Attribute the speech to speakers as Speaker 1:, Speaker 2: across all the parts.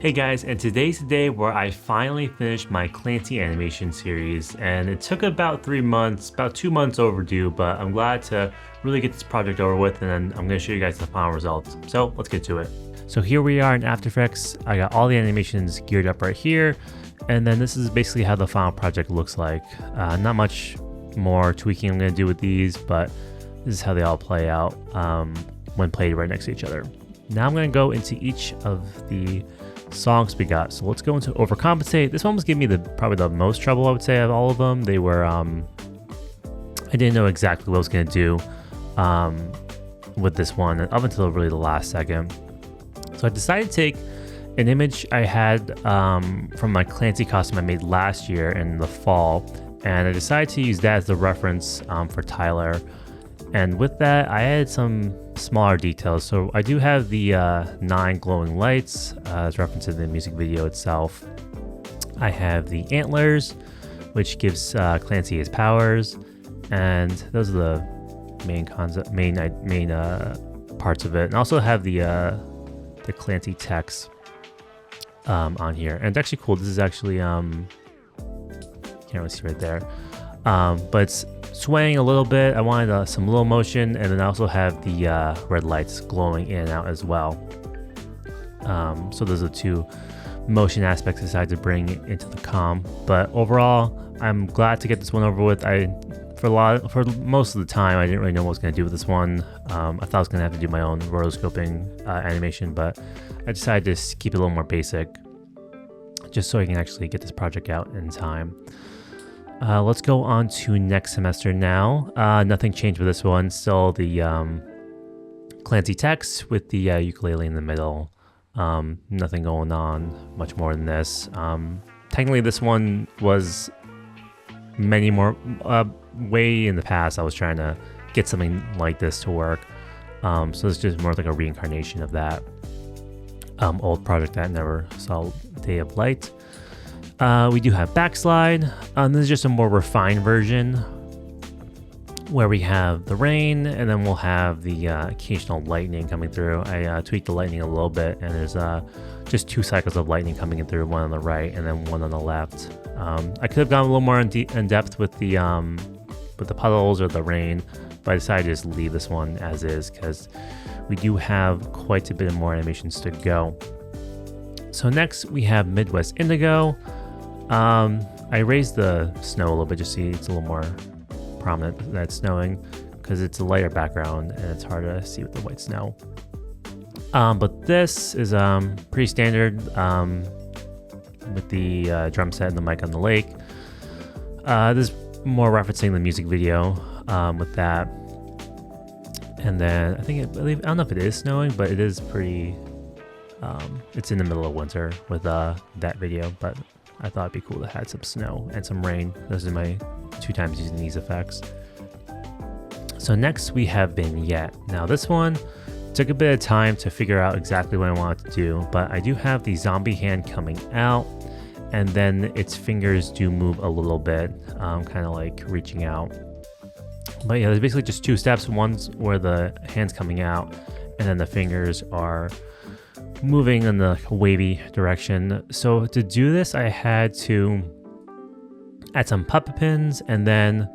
Speaker 1: Hey guys, and today's the day where I finally finished my Clancy animation series, and it took about 3 months, about 2 months overdue, but I'm glad to really get this project over with, and then I'm going to show you guys the final results. So let's get to it. So here we are in After Effects. I got all the animations geared up right here, and then this is basically how the final project looks like. Not much more tweaking I'm going to do with these, but this is how they all play out when played right next to each other. Now I'm going to go into each of the songs we got. So let's go into Overcompensate. This one was giving me probably the most trouble, I would say, of all of them. They were I didn't know exactly what I was going to do with this one up until really the last second. So I decided to take an image I had from my Clancy costume I made last year in the fall, and I decided to use that as the reference for Tyler. And with that, I added some smaller details. So I do have the 9 glowing lights as referenced in the music video itself. I have the antlers, which gives Clancy his powers, and those are the main parts of it. And I also have the Clancy text on here, and it's actually cool. This is actually can't really see right there, but it's swaying a little bit. I wanted some little motion, and then I also have the red lights glowing in and out as well. So those are the 2 motion aspects I decided to bring into the comm. But overall, I'm glad to get this one over with. For most of the time, I didn't really know what I was going to do with this one. I thought I was going to have to do my own rotoscoping animation, but I decided to keep it a little more basic, just so I can actually get this project out in time. Let's go on to next semester now. Nothing changed with this one. Still the Clancy text with the ukulele in the middle. Nothing going on much more than this. Technically, this one was many more way in the past. I was trying to get something like this to work. So it's just more like a reincarnation of that old project that never saw day of light. We do have backslide. This is just a more refined version where we have the rain, and then we'll have the occasional lightning coming through. I tweaked the lightning a little bit, and there's just 2 cycles of lightning coming in through, one on the right and then one on the left. I could have gone a little more in depth with the puddles or the rain, but I decided to just leave this one as is because we do have quite a bit more animations to go. So next we have Midwest Indigo. I raised the snow a little bit just so it's a little more prominent that it's snowing, because it's a lighter background and it's hard to see with the white snow. But this is pretty standard with the drum set and the mic on the lake. This is more referencing the music video with that. And then I don't know if it is snowing, but it is pretty, it's in the middle of winter with that video, but I thought it'd be cool to have some snow and some rain. Those are my 2 times using these effects. So next we have Vignette. Now this one took a bit of time to figure out exactly what I wanted to do, but I do have the zombie hand coming out, and then its fingers do move a little bit, kind of like reaching out. But yeah, there's basically just 2 steps. One's where the hand's coming out, and then the fingers are moving in the wavy direction. So to do this, I had to add some puppet pins, and then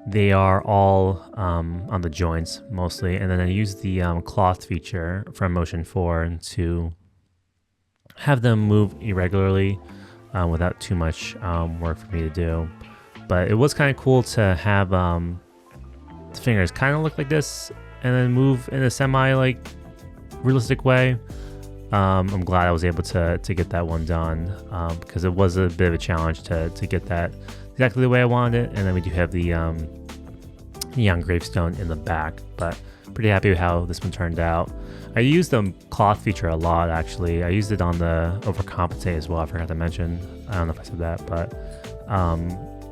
Speaker 1: they are all on the joints mostly. And then I used the cloth feature from Motion 4 to have them move irregularly without too much work for me to do. But it was kind of cool to have the fingers kind of look like this and then move in a semi realistic way. I'm glad I was able to get that one done because it was a bit of a challenge to get that exactly the way I wanted it. And then we do have the neon gravestone in the back, but pretty happy with how this one turned out. I used the cloth feature a lot, actually. I used it on the Overcompensate as well. I forgot to mention. I don't know if I said that, but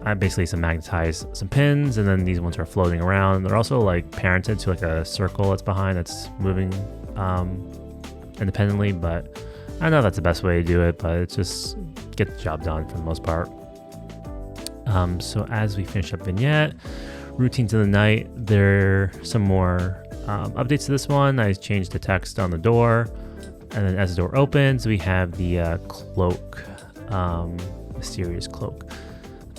Speaker 1: I basically magnetized some pins, and then these ones are floating around. They're also parented to a circle that's behind that's moving independently, but I don't know if that's the best way to do it, but it's just get the job done for the most part. So as we finish up Vignette, Routines of the Night, there are some more updates to this one. I changed the text on the door, And then as the door opens, we have the cloak, mysterious cloak.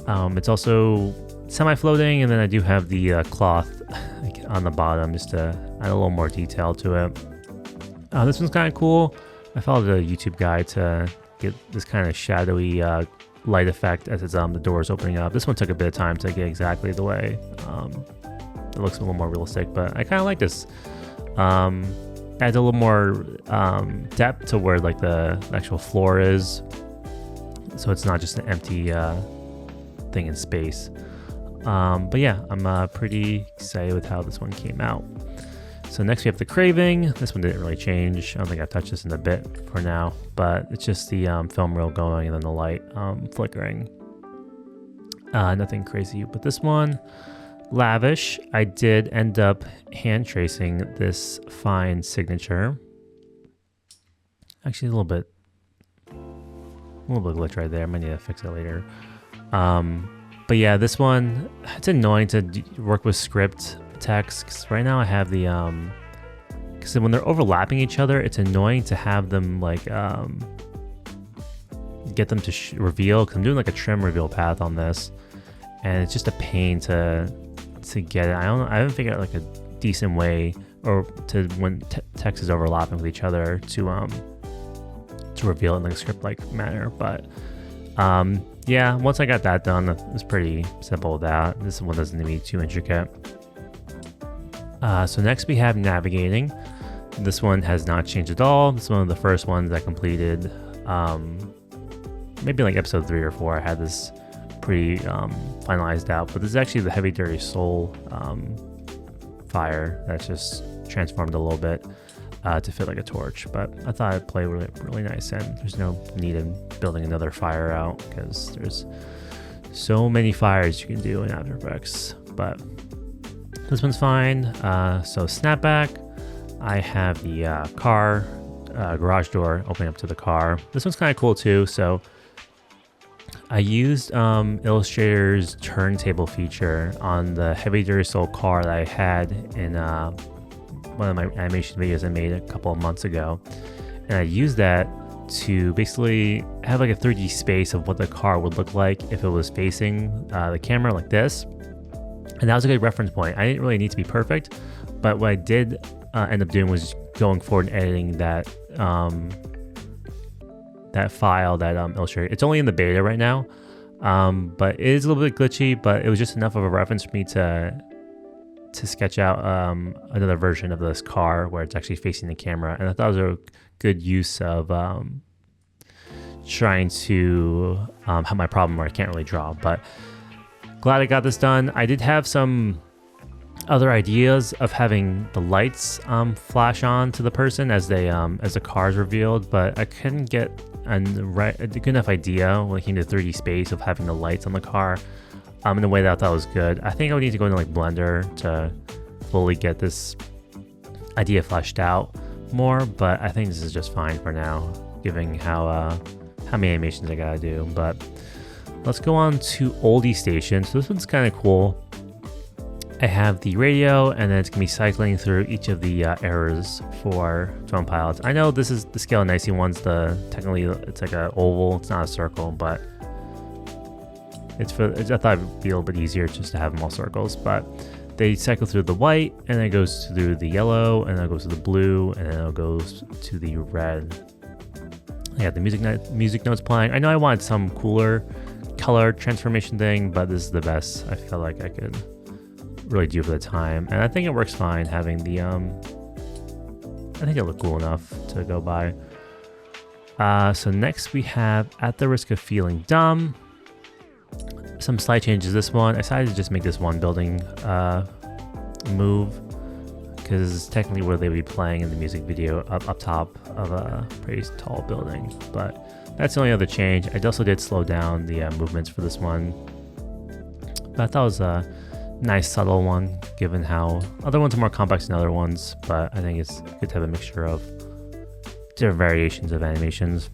Speaker 1: It's also semi-floating, and then I do have the cloth on the bottom just to add a little more detail to it. This one's kind of cool. I followed a YouTube guide to get this kind of shadowy light effect as the doors opening up. This one took a bit of time to get exactly the way it looks a little more realistic, but I kind of like this. Adds a little more depth to where like the actual floor is, so it's not just an empty thing in space. But yeah, I'm pretty excited with how this one came out. So next we have the craving. This one didn't really change. I don't think I've touched this in a bit for now, but it's just the film reel going and then the light flickering. Nothing crazy, but this one, lavish. I did end up hand tracing this fine signature. Actually, a little bit glitch right there. I might need to fix it later. But yeah, this one, it's annoying to work with script text, because right now I have the because when they're overlapping each other, it's annoying to have them like get them to reveal, because I'm doing like a trim reveal path on this, and it's just a pain to get it. I haven't figured out like a decent way, or to when text is overlapping with each other to reveal it in like a script like manner. But yeah, once I got that done, it was pretty simple with that. This one doesn't need to be too intricate. So next we have navigating. This one has not changed at all. This is one of the first ones I completed. Maybe like episode 3 or 4, I had this pretty finalized out, but this is actually the Heavy Dirty Soul fire that's just transformed a little bit to fit like a torch. But I thought it'd play really, really nice, and there's no need in building another fire out because there's so many fires you can do in After Effects. But this one's fine. So snapback, I have the car garage door opening up to the car. This one's kind of cool too. So I used Illustrator's turntable feature on the Heavy Dirty Soul car that I had in one of my animation videos I made a couple of months ago. And I used that to basically have like a 3D space of what the car would look like if it was facing the camera like this. And that was a good reference point. I didn't really need to be perfect, but what I did end up doing was going forward and editing that that file that Illustrator. It's only in the beta right now, but it is a little bit glitchy, but it was just enough of a reference for me to sketch out another version of this car where it's actually facing the camera. And I thought it was a good use of trying to have my problem where I can't really draw, but glad I got this done. I did have some other ideas of having the lights flash on to the person as they as the car is revealed, but I couldn't get a good enough idea when it came to 3D space of having the lights on the car in a way that I thought was good. I think I would need to go into like Blender to fully get this idea fleshed out more, but I think this is just fine for now, given how many animations I gotta do. But let's go on to oldie station. So this one's kind of cool. I have the radio, and then it's gonna be cycling through each of the errors for 21 Pilots. I know this is the scale of nicey ones. Technically it's like an oval, it's not a circle, but I thought it'd be a little bit easier just to have them all circles. But they cycle through the white, and then it goes through the yellow, and then it goes to the blue, and then it goes to the red. I got the music notes playing. I know I wanted some cooler color transformation thing, but this is the best I felt like I could really do for the time, and I think it works fine having the I think it looked cool enough to go by. So next we have At the Risk of Feeling Dumb. Some slight changes. This one I decided to just make this one building move, because technically where they would be playing in the music video up top of a pretty tall building, but that's the only other change. I also did slow down the movements for this one, but I thought it was a nice subtle one, given how other ones are more complex than other ones. But I think it's good to have a mixture of different variations of animations.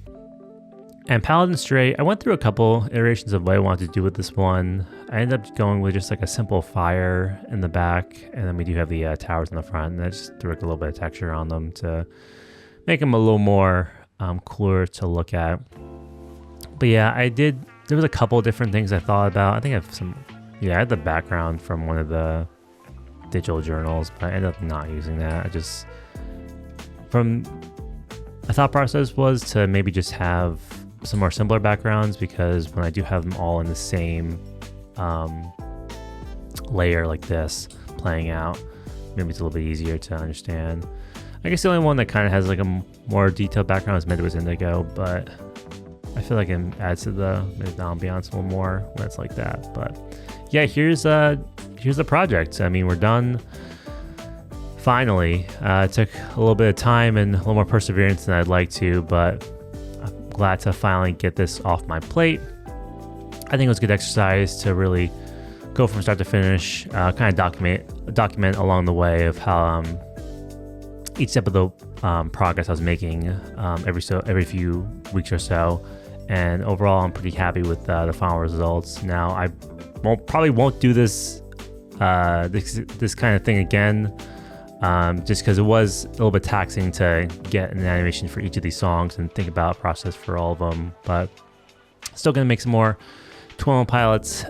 Speaker 1: And Paladin Stray, I went through a couple iterations of what I wanted to do with this one. I ended up going with just like a simple fire in the back, and then we do have the towers in the front, and I just threw like a little bit of texture on them to make them a little more cooler to look at. But yeah, there was a couple of different things I thought about. I think I have I had the background from one of the digital journals, but I ended up not using that. A thought process was to maybe just have some more simpler backgrounds, because when I do have them all in the same layer like this playing out, maybe it's a little bit easier to understand. I guess the only one that kind of has like a more detailed background is Midwest Indigo, but I feel like it adds to the ambiance a little more when it's like that. But yeah, here's the project. I mean, we're done. Finally, it took a little bit of time and a little more perseverance than I'd like to, but I'm glad to finally get this off my plate. I think it was a good exercise to really go from start to finish, kind of document along the way of how each step of the progress I was making every few weeks or so. And overall, I'm pretty happy with the final results. Now, I probably won't do this kind of thing again, just because it was a little bit taxing to get an animation for each of these songs and think about a process for all of them. But still gonna make some more 21 Pilots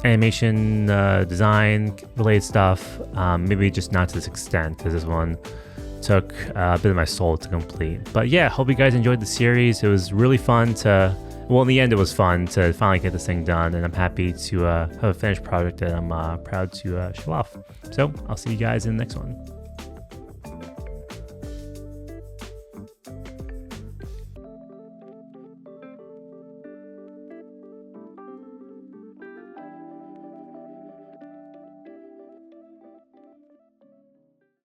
Speaker 1: animation design related stuff. Maybe just not to this extent, because this one took a bit of my soul to complete. But yeah, hope you guys enjoyed the series. It was really fun in the end it was fun to finally get this thing done, and I'm happy to have a finished project that I'm proud to show off. So I'll see you guys in the next one.